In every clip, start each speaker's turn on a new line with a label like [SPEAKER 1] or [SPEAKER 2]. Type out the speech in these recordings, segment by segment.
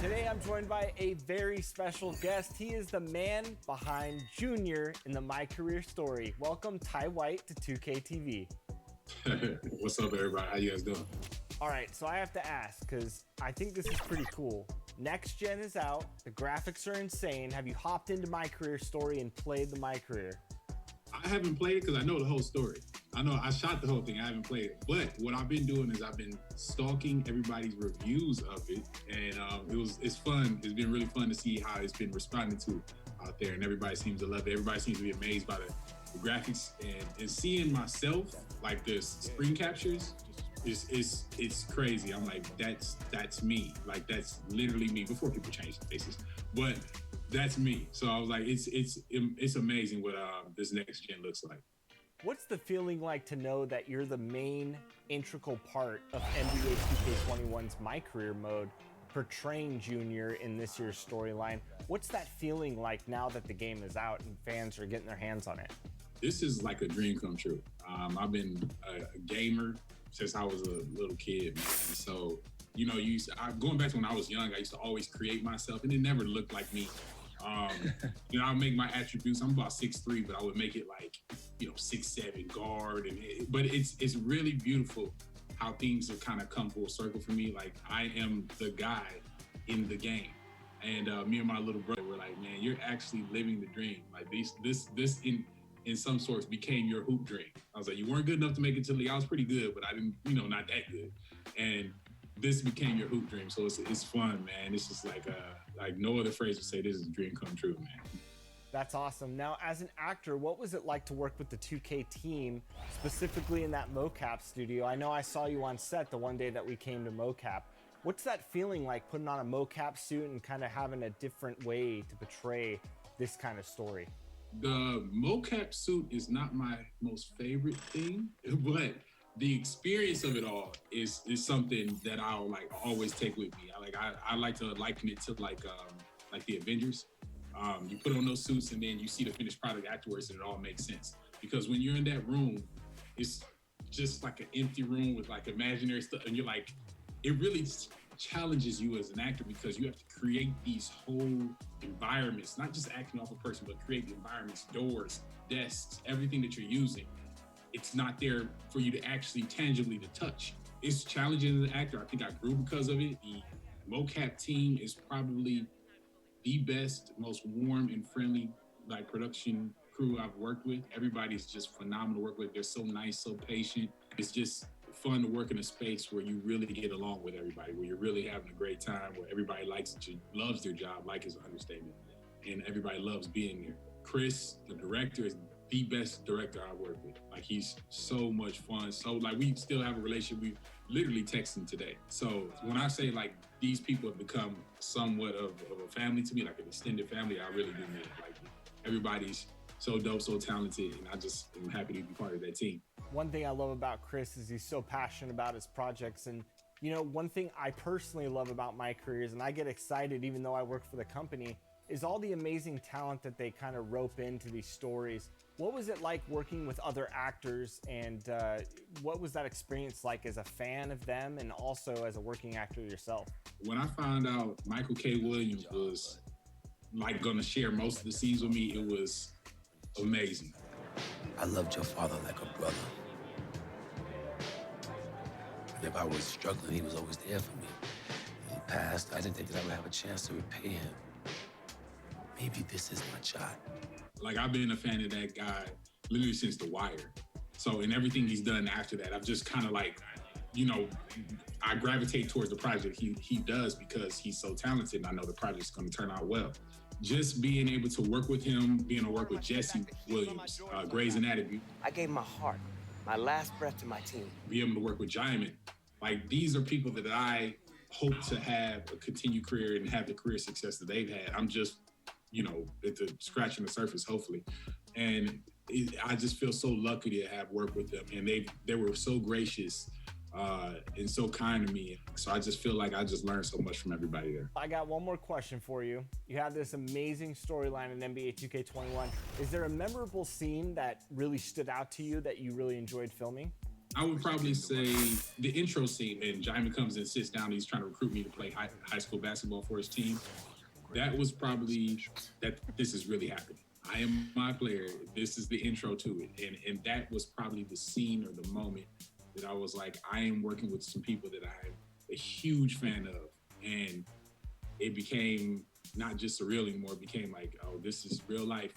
[SPEAKER 1] Today I'm joined by a very special guest. He is the man behind Junior in the My Career Story. Welcome Ty White to 2K TV.
[SPEAKER 2] What's up, everybody? How you guys doing?
[SPEAKER 1] All right, so I have to ask, because I think this is pretty cool. Next Gen is out. The graphics are insane. Have you hopped into My Career Story and played the My Career?
[SPEAKER 2] I haven't played it because I know the whole story. I know I shot the whole thing. I haven't played it. But what I've been doing is I've been stalking everybody's reviews of it. And it's fun. It's been really fun to see how it's been responded to out there. And everybody seems to love it. Everybody seems to be amazed by the graphics. And seeing myself, like the screen captures, it's crazy. I'm like, that's me. Like, that's literally me before people change their faces. But that's me. So I was like, it's amazing what this next gen looks like.
[SPEAKER 1] What's the feeling like to know that you're the main integral part of NBA 2K21's My Career mode, portraying Junior in this year's storyline? What's that feeling like now that the game is out and fans are getting their hands on it?
[SPEAKER 2] This is like a dream come true. I've been a gamer since I was a little kid, man. So, you know, going back to when I was young, I used to always create myself, and it never looked like me. You know, I'll make my attributes. I'm about 6'3", but I would make it like, 6'7" guard. But it's really beautiful how things have kind of come full circle for me. Like, I am the guy in the game. And me and my little brother were like, man, you're actually living the dream. Like this in some sorts became your hoop dream. I was like, you weren't good enough to make it to the league. I was pretty good, but I didn't, not that good. And this became your hoop dream. So it's fun, man. It's just like no other phrase would say this is a dream come true, man.
[SPEAKER 1] That's awesome. Now, as an actor, what was it like to work with the 2K team, specifically in that mocap studio? I know I saw you on set the one day that we came to mocap. What's that feeling like, putting on a mocap suit and kind of having a different way to portray this kind of story?
[SPEAKER 2] The mocap suit is not my most favorite thing, but the experience of it all is something that I'll like always take with me. I like to liken it to like the Avengers. You put on those suits and then you see the finished product afterwards, and it all makes sense. Because when you're in that room, it's just like an empty room with like imaginary stuff, and you're like, it really challenges you as an actor because you have to create these whole environments, not just acting off a person, but create the environments, doors, desks, everything that you're using. It's not there for you to actually tangibly to touch. It's challenging as an actor. I think I grew because of it. The mocap team is probably the best, most warm and friendly like production crew I've worked with. Everybody's just phenomenal to work with. They're so nice, so patient. It's just fun to work in a space where you really get along with everybody, where you're really having a great time, where everybody loves their job, like is an understatement, and everybody loves being there. Chris, the director, is the best director I've worked with. Like, he's so much fun. So like, we still have a relationship. We literally texting today. So when I say like these people have become somewhat of a family to me, like an extended family, I really do mean it. Like, everybody's so dope, so talented, and I just am happy to be part of that team.
[SPEAKER 1] One thing I love about Chris is he's so passionate about his projects. And, one thing I personally love about My Careers, and I get excited even though I work for the company, is all the amazing talent that they kind of rope into these stories. What was it like working with other actors, and what was that experience like as a fan of them and also as a working actor yourself?
[SPEAKER 2] When I found out Michael K. Williams was like gonna share most of the scenes with me, it was amazing.
[SPEAKER 3] I loved your father like a brother. And if I was struggling, he was always there for me. In the past, I didn't think that I would have a chance to repay him. Maybe this is my shot.
[SPEAKER 2] Like, I've been a fan of that guy literally since The Wire. So in everything he's done after that, I've just kind of like, I gravitate towards the project he does because he's so talented, and I know the project's going to turn out well. Just being able to work with him, being able to work with Jesse Williams, Grey's Anatomy.
[SPEAKER 4] I gave my heart, my last breath to my team.
[SPEAKER 2] Be able to work with Djimon. Like, these are people that I hope to have a continued career and have the career success that they've had. I'm just, at the scratching the surface, hopefully. And I just feel so lucky to have worked with them. And they were so gracious and so kind to me. So I just feel like I just learned so much from everybody there.
[SPEAKER 1] I got one more question for you. You had this amazing storyline in NBA 2K21. Is there a memorable scene that really stood out to you that you really enjoyed filming?
[SPEAKER 2] I would probably say the intro scene, and Djimon comes and sits down. He's trying to recruit me to play high school basketball for his team. That was probably that. This is really happening. I am my player. This is the intro to it, and that was probably the scene or the moment that I was like, I am working with some people that I'm a huge fan of, and it became not just surreal anymore. It became like, oh, this is real life.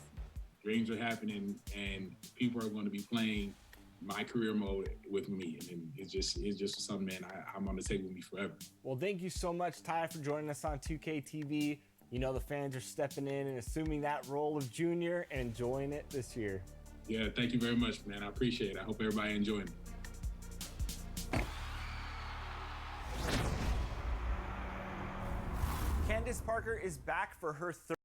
[SPEAKER 2] Dreams are happening, and people are going to be playing my career mode with me, and it's just something, man, I'm gonna take with me forever.
[SPEAKER 1] Well, thank you so much, Ty, for joining us on 2K TV. You know, the fans are stepping in and assuming that role of Junior and enjoying it this year.
[SPEAKER 2] Yeah, thank you very much, man. I appreciate it. I hope everybody enjoying it.
[SPEAKER 1] Candace Parker is back for her third